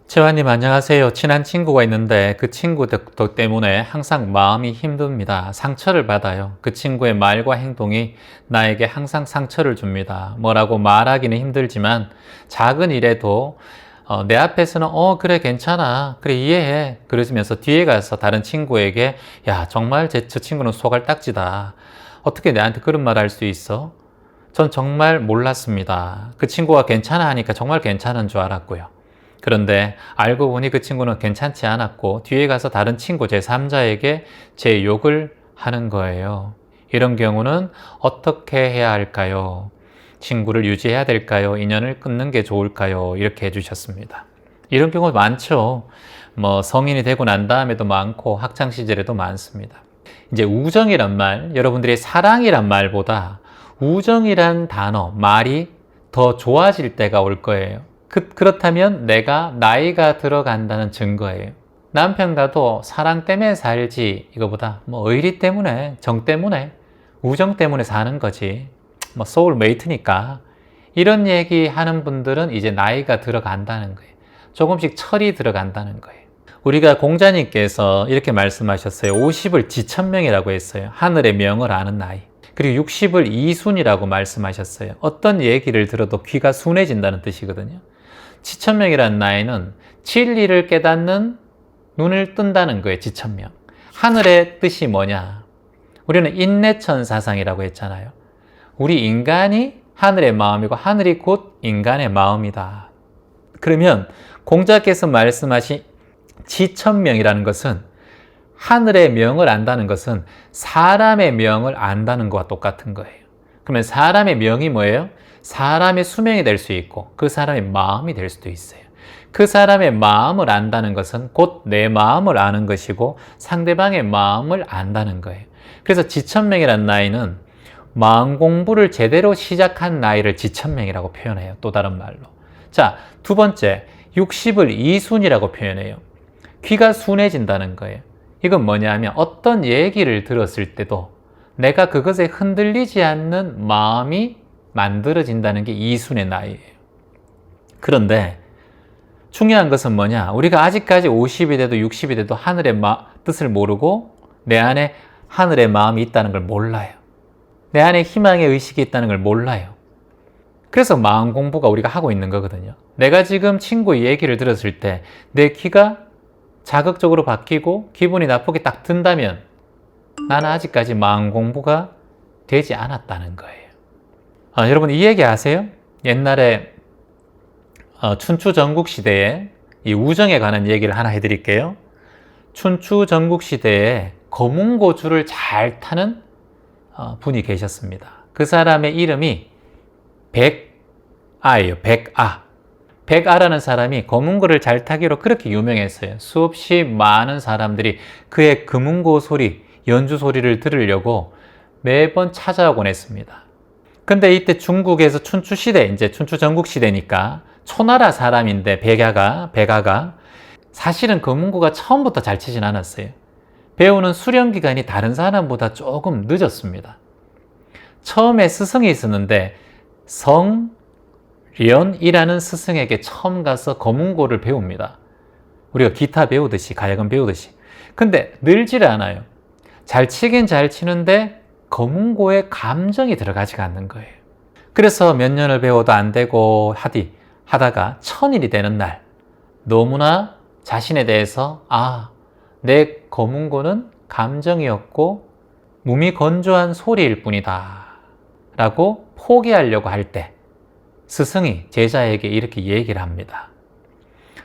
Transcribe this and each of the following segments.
재환님 안녕하세요. 친한 친구가 있는데 그 친구 때문에 항상 마음이 힘듭니다. 상처를 받아요. 그 친구의 말과 행동이 나에게 항상 상처를 줍니다. 뭐라고 말하기는 힘들지만 작은 일에도 내 앞에서는 그래 괜찮아 그래 이해해 그러시면서 뒤에 가서 다른 친구에게 야 정말 저 친구는 소갈딱지다. 어떻게 내한테 그런 말 할 수 있어? 전 정말 몰랐습니다. 그 친구가 괜찮아 하니까 정말 괜찮은 줄 알았고요. 그런데 알고 보니 그 친구는 괜찮지 않았고 뒤에 가서 다른 친구 제3자에게 제 욕을 하는 거예요. 이런 경우는 어떻게 해야 할까요? 친구를 유지해야 될까요? 인연을 끊는 게 좋을까요? 이렇게 해주셨습니다. 이런 경우 많죠. 성인이 되고 난 다음에도 많고 학창 시절에도 많습니다. 이제 우정이란 말, 여러분들이 사랑이란 말보다 우정이란 단어, 말이 더 좋아질 때가 올 거예요. 그렇다면 내가 나이가 들어간다는 증거예요. 남편과도 사랑 때문에 살지 이거보다 의리 때문에, 정 때문에, 우정 때문에 사는 거지. 소울메이트니까. 이런 얘기 하는 분들은 이제 나이가 들어간다는 거예요. 조금씩 철이 들어간다는 거예요. 우리가 공자님께서 이렇게 말씀하셨어요. 50을 지천명이라고 했어요. 하늘의 명을 아는 나이. 그리고 60을 이순이라고 말씀하셨어요. 어떤 얘기를 들어도 귀가 순해진다는 뜻이거든요. 지천명이라는 나이는 진리를 깨닫는 눈을 뜬다는 거예요. 지천명. 하늘의 뜻이 뭐냐? 우리는 인내천사상이라고 했잖아요. 우리 인간이 하늘의 마음이고 하늘이 곧 인간의 마음이다. 그러면 공자께서 말씀하신 지천명이라는 것은 하늘의 명을 안다는 것은 사람의 명을 안다는 것과 똑같은 거예요. 그러면 사람의 명이 뭐예요? 사람의 수명이 될 수 있고 그 사람의 마음이 될 수도 있어요. 그 사람의 마음을 안다는 것은 곧 내 마음을 아는 것이고 상대방의 마음을 안다는 거예요. 그래서 지천명이라는 나이는 마음 공부를 제대로 시작한 나이를 지천명이라고 표현해요. 또 다른 말로. 자, 두 번째, 60을 이순이라고 표현해요. 귀가 순해진다는 거예요. 이건 뭐냐면 어떤 얘기를 들었을 때도 내가 그것에 흔들리지 않는 마음이 만들어진다는 게 이순의 나이예요. 그런데 중요한 것은 뭐냐? 우리가 아직까지 50이 돼도 60이 돼도 하늘의 뜻을 모르고 내 안에 하늘의 마음이 있다는 걸 몰라요. 내 안에 희망의 의식이 있다는 걸 몰라요. 그래서 마음 공부가 우리가 하고 있는 거거든요. 내가 지금 친구의 얘기를 들었을 때 내 귀가 자극적으로 바뀌고 기분이 나쁘게 딱 든다면 나는 아직까지 마음 공부가 되지 않았다는 거예요. 여러분 이 얘기 아세요? 옛날에 춘추 전국시대에 이 우정에 관한 얘기를 하나 해드릴게요. 춘추 전국시대에 거문고주를 잘 타는 분이 계셨습니다. 그 사람의 이름이 백아예요. 백아. 백아라는 사람이 거문고를 잘 타기로 그렇게 유명했어요. 수없이 많은 사람들이 그의 거문고 소리, 연주 소리를 들으려고 매번 찾아오곤 했습니다. 근데 이때 중국에서 춘추시대, 이제 춘추 전국시대니까 초나라 사람인데 백아가 사실은 거문고가 처음부터 잘 치진 않았어요. 배우는 수련 기간이 다른 사람보다 조금 늦었습니다. 처음에 스승이 있었는데 성련이라는 스승에게 처음 가서 거문고를 배웁니다. 우리가 기타 배우듯이 가야금 배우듯이. 근데 늘지를 않아요. 잘 치긴 잘 치는데 거문고에 감정이 들어가지가 않는 거예요. 그래서 몇 년을 배워도 안 되고 하다가 1000일이 되는 날 너무나 자신에 대해서 내 거문고는 감정이었고 몸이 건조한 소리일 뿐이다 라고 포기하려고 할 때 스승이 제자에게 이렇게 얘기를 합니다.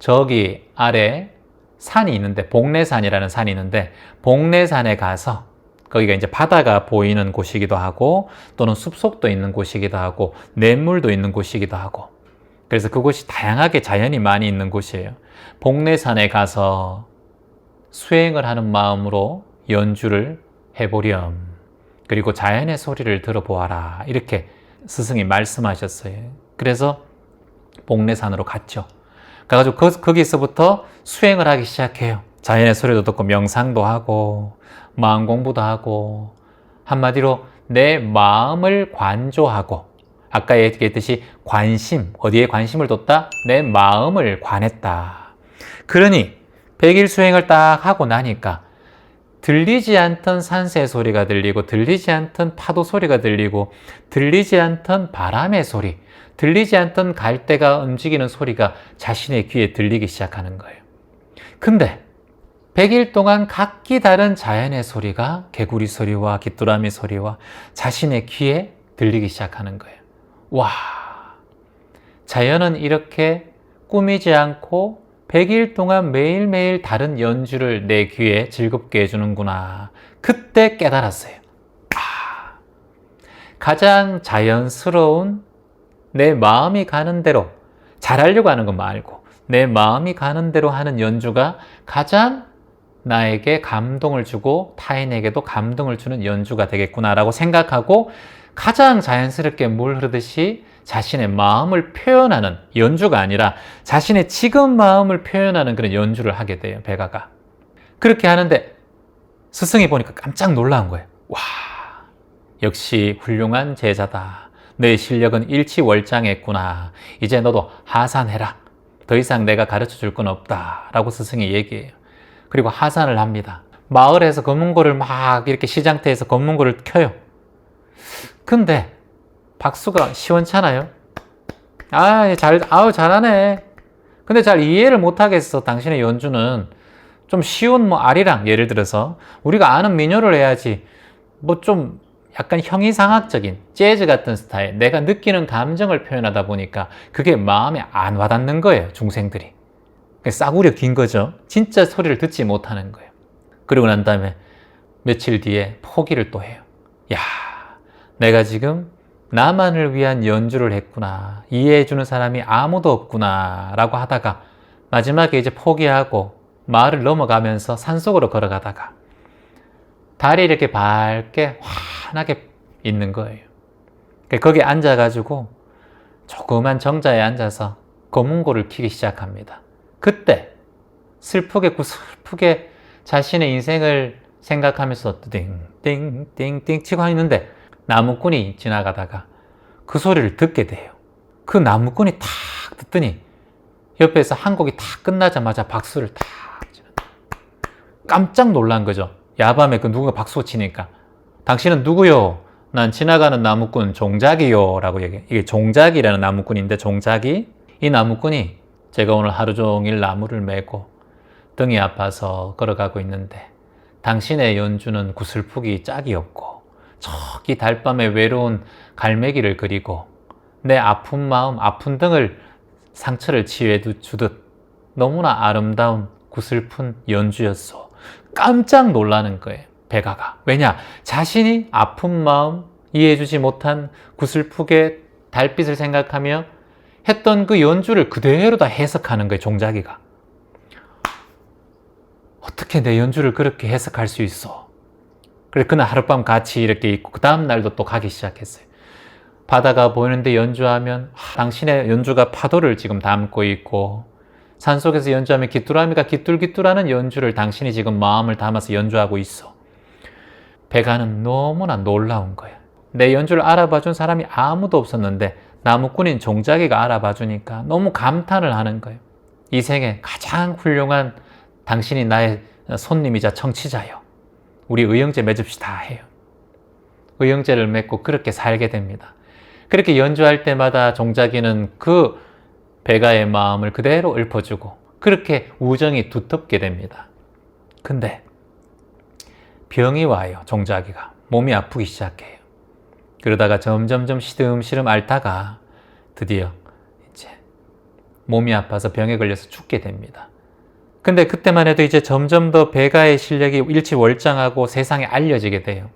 저기 아래 산이 있는데 복례산이라는 산이 있는데 복례산에 가서 거기가 이제 바다가 보이는 곳이기도 하고 또는 숲속도 있는 곳이기도 하고 냇물도 있는 곳이기도 하고 그래서 그곳이 다양하게 자연이 많이 있는 곳이에요. 복례산에 가서 수행을 하는 마음으로 연주를 해보렴. 그리고 자연의 소리를 들어보아라. 이렇게 스승이 말씀하셨어요. 그래서 복례산으로 갔죠. 가가지고 거기서부터 수행을 하기 시작해요. 자연의 소리도 듣고 명상도 하고 마음 공부도 하고 한마디로 내 마음을 관조하고 아까 얘기했듯이 관심, 어디에 관심을 뒀다? 내 마음을 관했다. 그러니 100일 수행을 딱 하고 나니까 들리지 않던 산새 소리가 들리고 들리지 않던 파도 소리가 들리고 들리지 않던 바람의 소리, 들리지 않던 갈대가 움직이는 소리가 자신의 귀에 들리기 시작하는 거예요. 근데 100일 동안 각기 다른 자연의 소리가 개구리 소리와 귀뚜라미 소리와 자신의 귀에 들리기 시작하는 거예요. 와, 자연은 이렇게 꾸미지 않고 100일 동안 매일매일 다른 연주를 내 귀에 즐겁게 해주는구나. 그때 깨달았어요. 가장 자연스러운 내 마음이 가는 대로 잘하려고 하는 거 말고 내 마음이 가는 대로 하는 연주가 가장 나에게 감동을 주고 타인에게도 감동을 주는 연주가 되겠구나라고 생각하고 가장 자연스럽게 물 흐르듯이 자신의 마음을 표현하는 연주가 아니라 자신의 지금 마음을 표현하는 그런 연주를 하게 돼요, 백아가. 그렇게 하는데 스승이 보니까 깜짝 놀란 거예요. 와, 역시 훌륭한 제자다. 너의 실력은 일치월장했구나. 이제 너도 하산해라. 더 이상 내가 가르쳐 줄 건 없다. 라고 스승이 얘기해요. 그리고 하산을 합니다. 마을에서 검은고를 막 이렇게 시장터에서 검은고를 켜요. 근데 박수가 시원찮아요. 잘하네. 근데 잘 이해를 못하겠어. 당신의 연주는 좀 쉬운 아리랑, 예를 들어서 우리가 아는 민요를 해야지 좀 약간 형이상학적인 재즈 같은 스타일, 내가 느끼는 감정을 표현하다 보니까 그게 마음에 안 와닿는 거예요, 중생들이. 싸구려 긴 거죠. 진짜 소리를 듣지 못하는 거예요. 그리고 난 다음에 며칠 뒤에 포기를 또 해요. 야, 내가 지금 나만을 위한 연주를 했구나. 이해해주는 사람이 아무도 없구나. 라고 하다가 마지막에 이제 포기하고 마을을 넘어가면서 산속으로 걸어가다가 달이 이렇게 밝게 환하게 있는 거예요. 거기에 앉아가지고 조그만 정자에 앉아서 검은고를 켜기 시작합니다. 그때 슬프게 자신의 인생을 생각하면서 띵띵띵띵 치고 있는데 나무꾼이 지나가다가 그 소리를 듣게 돼요. 그 나무꾼이 탁 듣더니 옆에서 한 곡이 탁 끝나자마자 박수를 탁 치는, 깜짝 놀란 거죠. 야밤에 누군가 박수 치니까. 당신은 누구요? 난 지나가는 나무꾼 종작이요 라고 얘기해요. 이게 종작이라는 나무꾼인데, 종작이, 이 나무꾼이 제가 오늘 하루 종일 나무를 메고 등이 아파서 걸어가고 있는데 당신의 연주는 구슬프기 짝이 없고 저기 달밤에 외로운 갈매기를 그리고 내 아픈 마음, 아픈 등을 상처를 치유해 주듯 너무나 아름다운 구슬픈 연주였어. 깜짝 놀라는 거예요, 백아가. 왜냐? 자신이 아픈 마음, 이해해주지 못한 구슬프게 달빛을 생각하며 했던 그 연주를 그대로 다 해석하는 거예요, 종자기가. 어떻게 내 연주를 그렇게 해석할 수 있어? 그래서 그날 하룻밤 같이 이렇게 있고 그 다음 날도 또 가기 시작했어요. 바다가 보이는데 연주하면 당신의 연주가 파도를 지금 담고 있고, 산속에서 연주하면 귀뚜라미가 귀뚤귀뚤하는 연주를 당신이 지금 마음을 담아서 연주하고 있어. 백아는 너무나 놀라운 거예요. 내 연주를 알아봐준 사람이 아무도 없었는데 나무꾼인 종자기가 알아봐주니까 너무 감탄을 하는 거예요. 이 생에 가장 훌륭한 당신이 나의 손님이자 청취자요. 우리 의형제 맺읍시다 해요. 의형제를 맺고 그렇게 살게 됩니다. 그렇게 연주할 때마다 종자기는 그 백아의 마음을 그대로 읊어주고 그렇게 우정이 두텁게 됩니다. 근데 병이 와요, 종자기가. 몸이 아프기 시작해요. 그러다가 점점점 시름시름 앓다가 드디어 이제 몸이 아파서 병에 걸려서 죽게 됩니다. 근데 그때만 해도 이제 점점 더 백아의 실력이 일치월장하고 세상에 알려지게 돼요.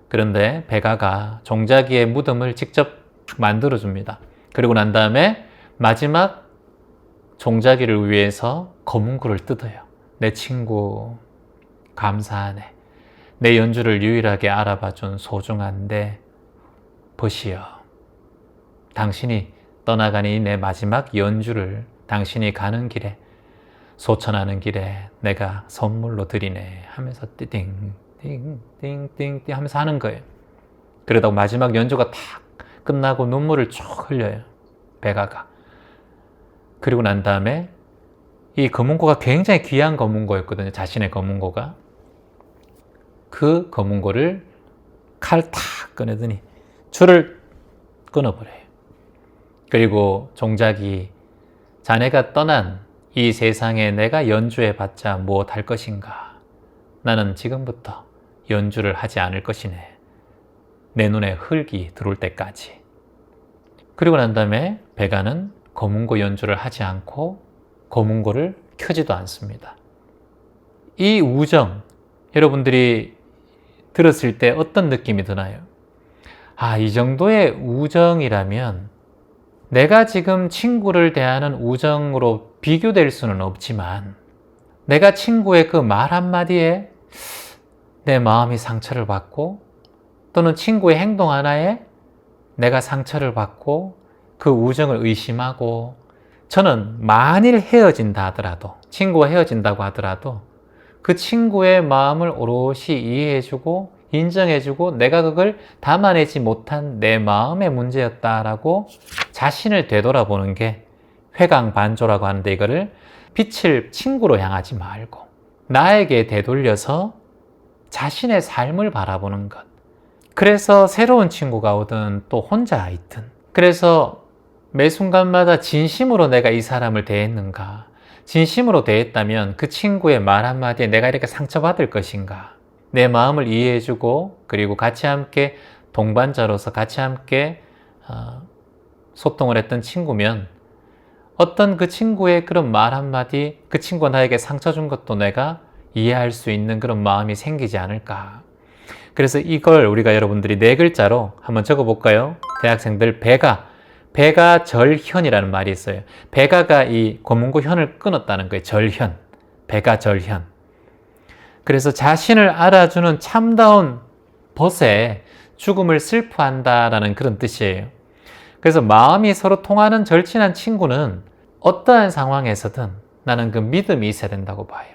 그런데 백아가 종자기의 무덤을 직접 만들어줍니다. 그리고 난 다음에 마지막 종자기를 위해서 검은고를 뜯어요. 내 친구 감사하네. 내 연주를 유일하게 알아봐준 소중한 내 벗이여. 당신이 떠나가니 내 마지막 연주를 당신이 가는 길에, 소천하는 길에 내가 선물로 드리네 하면서 띵띵띵띵띵 하면서 하는 거예요. 그러다가 마지막 연주가 탁 끝나고 눈물을 쭉 흘려요, 백아가. 그리고 난 다음에 이 검은고가 굉장히 귀한 검은고였거든요. 자신의 검은고가. 그 검은고를 칼 탁 꺼내더니 줄을 끊어버려요. 그리고 종작이 자네가 떠난 이 세상에 내가 연주해봤자 무엇할 것인가. 나는 지금부터 연주를 하지 않을 것이네. 내 눈에 흙이 들어올 때까지. 그리고 난 다음에 베가는 검은고 연주를 하지 않고 검은고를 켜지도 않습니다. 이 우정, 여러분들이 들었을 때 어떤 느낌이 드나요? 아, 이 정도의 우정이라면 내가 지금 친구를 대하는 우정으로 비교될 수는 없지만 내가 친구의 그 말 한마디에 내 마음이 상처를 받고 또는 친구의 행동 하나에 내가 상처를 받고 그 우정을 의심하고 저는 만일 헤어진다 하더라도 친구와 헤어진다고 하더라도 그 친구의 마음을 오롯이 이해해주고 인정해주고 내가 그걸 담아내지 못한 내 마음의 문제였다라고 자신을 되돌아보는 게 회광반조라고 하는데 이거를 빛을 친구로 향하지 말고 나에게 되돌려서 자신의 삶을 바라보는 것. 그래서 새로운 친구가 오든 또 혼자 있든 그래서 매 순간마다 진심으로 내가 이 사람을 대했는가 진심으로 대했다면 그 친구의 말 한마디에 내가 이렇게 상처받을 것인가 내 마음을 이해해주고 그리고 같이 함께 동반자로서 같이 함께 소통을 했던 친구면 어떤 그 친구의 그런 말 한마디 그 친구가 나에게 상처 준 것도 내가 이해할 수 있는 그런 마음이 생기지 않을까. 그래서 이걸 우리가 여러분들이 4글자로 한번 적어볼까요? 대학생들 배가절현이라는 말이 있어요. 배가가 이 검은고 현을 끊었다는 거예요. 절현. 배가절현. 그래서 자신을 알아주는 참다운 벗에 죽음을 슬퍼한다라는 그런 뜻이에요. 그래서 마음이 서로 통하는 절친한 친구는 어떠한 상황에서든 나는 그 믿음이 있어야 된다고 봐요.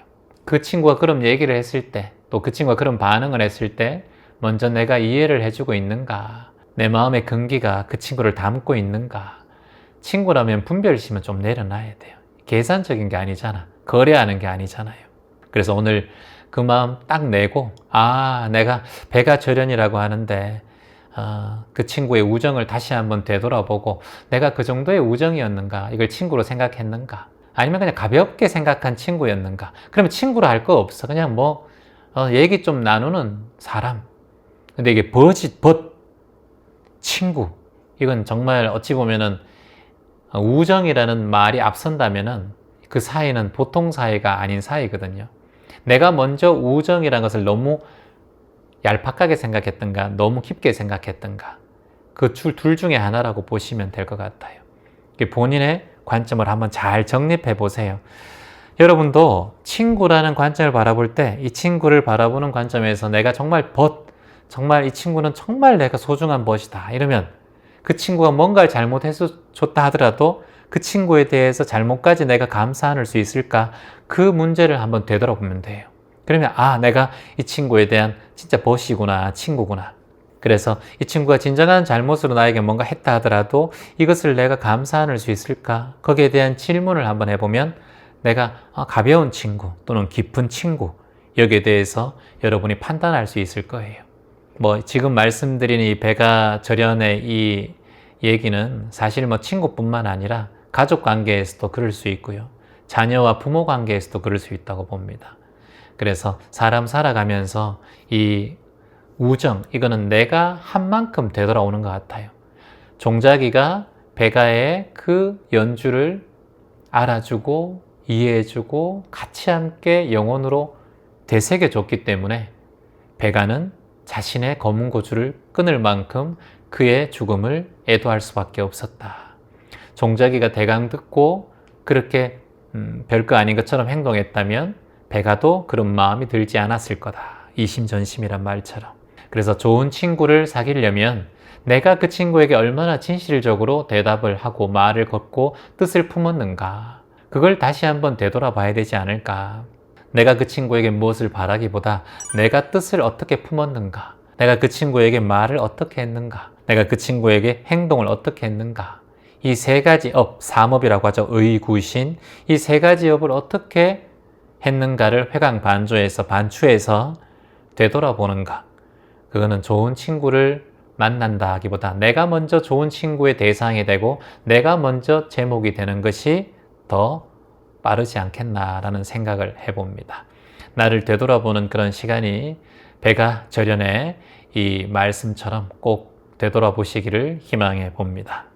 그 친구가 그런 얘기를 했을 때, 또 그 친구가 그런 반응을 했을 때 먼저 내가 이해를 해주고 있는가, 내 마음의 근기가 그 친구를 담고 있는가. 친구라면 분별심은 좀 내려놔야 돼요. 계산적인 게 아니잖아. 거래하는 게 아니잖아요. 그래서 오늘 그 마음 딱 내고 내가 배가절연이라고 하는데 그 친구의 우정을 다시 한번 되돌아보고 내가 그 정도의 우정이었는가, 이걸 친구로 생각했는가, 아니면 그냥 가볍게 생각한 친구였는가. 그러면 친구로 할 거 없어. 그냥 얘기 좀 나누는 사람. 근데 이게 친구, 이건 정말 어찌 보면은 우정이라는 말이 앞선다면은 그 사이는 보통 사이가 아닌 사이거든요. 내가 먼저 우정이라는 것을 너무 얄팍하게 생각했던가 너무 깊게 생각했던가 그 둘 중에 하나라고 보시면 될 것 같아요. 본인의 관점을 한번 잘 정립해 보세요. 여러분도 친구라는 관점을 바라볼 때 이 친구를 바라보는 관점에서 내가 정말 정말 이 친구는 정말 내가 소중한 벗이다 이러면 그 친구가 뭔가를 잘못해서 줬다 하더라도 그 친구에 대해서 잘못까지 내가 감사할 수 있을까? 그 문제를 한번 되돌아보면 돼요. 그러면 내가 이 친구에 대한 진짜 벗이구나, 친구구나. 그래서 이 친구가 진정한 잘못으로 나에게 뭔가 했다 하더라도 이것을 내가 감사할 수 있을까? 거기에 대한 질문을 한번 해보면 내가 가벼운 친구 또는 깊은 친구, 여기에 대해서 여러분이 판단할 수 있을 거예요. 지금 말씀드린 이 배가절연의 이 얘기는 사실 친구뿐만 아니라 가족 관계에서도 그럴 수 있고요. 자녀와 부모 관계에서도 그럴 수 있다고 봅니다. 그래서 사람 살아가면서 이 우정, 이거는 내가 한 만큼 되돌아오는 것 같아요. 종자기가 배가의 그 연주를 알아주고 이해해주고 같이 함께 영혼으로 되새겨줬기 때문에 배가는 자신의 검은 고줄을 끊을 만큼 그의 죽음을 애도할 수밖에 없었다. 종자기가 대강 듣고 그렇게 별거 아닌 것처럼 행동했다면 배가도 그런 마음이 들지 않았을 거다. 이심전심이란 말처럼. 그래서 좋은 친구를 사귀려면 내가 그 친구에게 얼마나 진실적으로 대답을 하고 말을 걷고 뜻을 품었는가, 그걸 다시 한번 되돌아봐야 되지 않을까. 내가 그 친구에게 무엇을 바라기보다 내가 뜻을 어떻게 품었는가, 내가 그 친구에게 말을 어떻게 했는가, 내가 그 친구에게 행동을 어떻게 했는가, 이 세 가지 업, 삼업이라고 하죠. 의, 구, 신. 이 세 가지 업을 어떻게 했는가를 회광반조에서 반추해서 되돌아보는가. 그거는 좋은 친구를 만난다 하기보다 내가 먼저 좋은 친구의 대상이 되고 내가 먼저 제목이 되는 것이 더 빠르지 않겠나라는 생각을 해봅니다. 나를 되돌아보는 그런 시간이 배가 절연의 이 말씀처럼 꼭 되돌아보시기를 희망해 봅니다.